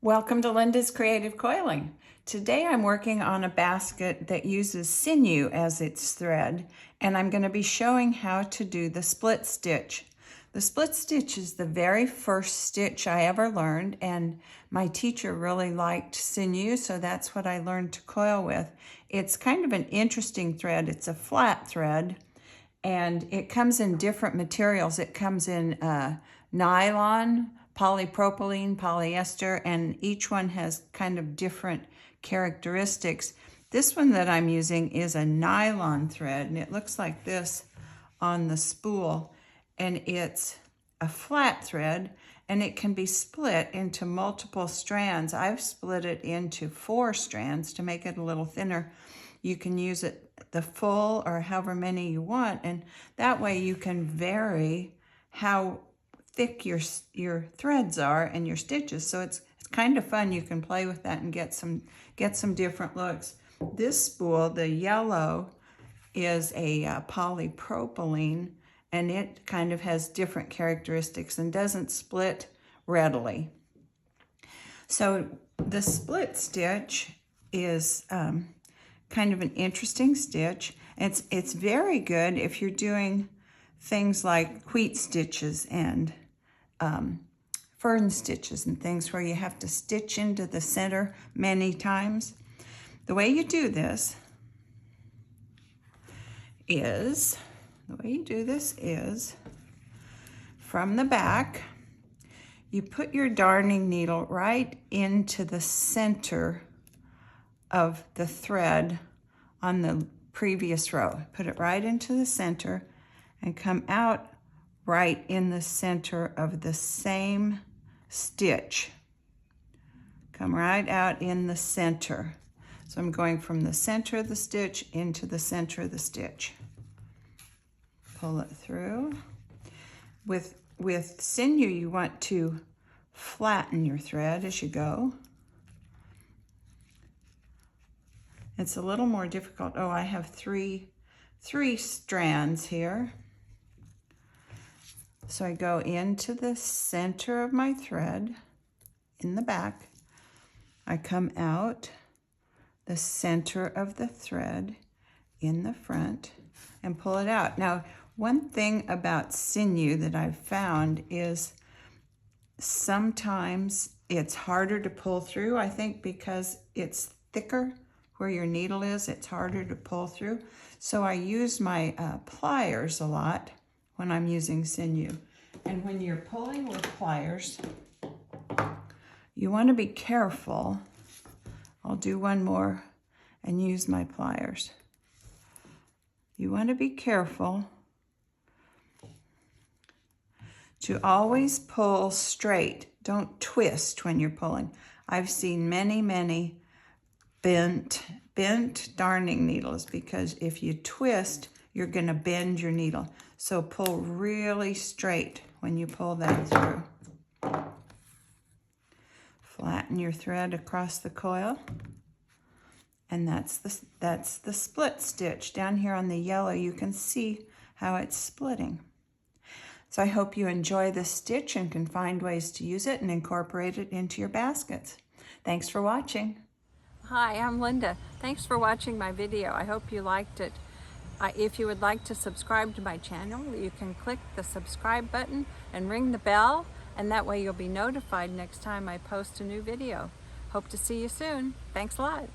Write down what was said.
Welcome to Linda's Creative Coiling. Today I'm working on a basket that uses sinew as its thread, and I'm going to be showing how to do the split stitch. The split stitch is the very first stitch I ever learned, and my teacher really liked sinew, so that's what I learned to coil with. It's kind of an interesting thread. It's a flat thread, and it comes in different materials. It comes in nylon, polypropylene, polyester, and each one has kind of different characteristics. This one that I'm using is a nylon thread, and it looks like this on the spool, and it's a flat thread, and it can be split into multiple strands. I've split it into 4 strands to make it a little thinner. You can use it the full or however many you want, and that way you can vary how thick your threads are and your stitches. So it's kind of fun. You can play with that and get some different looks. This spool, the yellow, is a polypropylene, and it kind of has different characteristics and doesn't split readily. So the split stitch is kind of an interesting stitch. It's very good if you're doing things like wheat stitches and fern stitches and things where you have to stitch into the center many times. The way you do this is from the back, you put your darning needle right into the center of the thread on the previous row. Put it right into the center and come out right in the center of the same stitch. Come right out in the center. So I'm going from the center of the stitch into the center of the stitch. Pull it through. With sinew, you want to flatten your thread as you go. It's a little more difficult. Oh, I have three strands here. So I go into the center of my thread in the back. I come out the center of the thread in the front and pull it out. Now, one thing about sinew that I've found is sometimes it's harder to pull through, I think, because it's thicker where your needle is. It's harder to pull through. So I use my pliers a lot when I'm using sinew. And when you're pulling with pliers, you want to be careful. I'll do one more and use my pliers. You want to be careful to always pull straight. Don't twist when you're pulling. I've seen many bent darning needles, because if you twist, you're going to bend your needle. So pull really straight when you pull that through. Flatten your thread across the coil. And that's the split stitch. Down here on the yellow, you can see how it's splitting. So I hope you enjoy this stitch and can find ways to use it and incorporate it into your baskets. Thanks for watching. Hi, I'm Linda. Thanks for watching my video. I hope you liked it. If you would like to subscribe to my channel, you can click the subscribe button and ring the bell, and that way you'll be notified next time I post a new video. Hope to see you soon. Thanks a lot.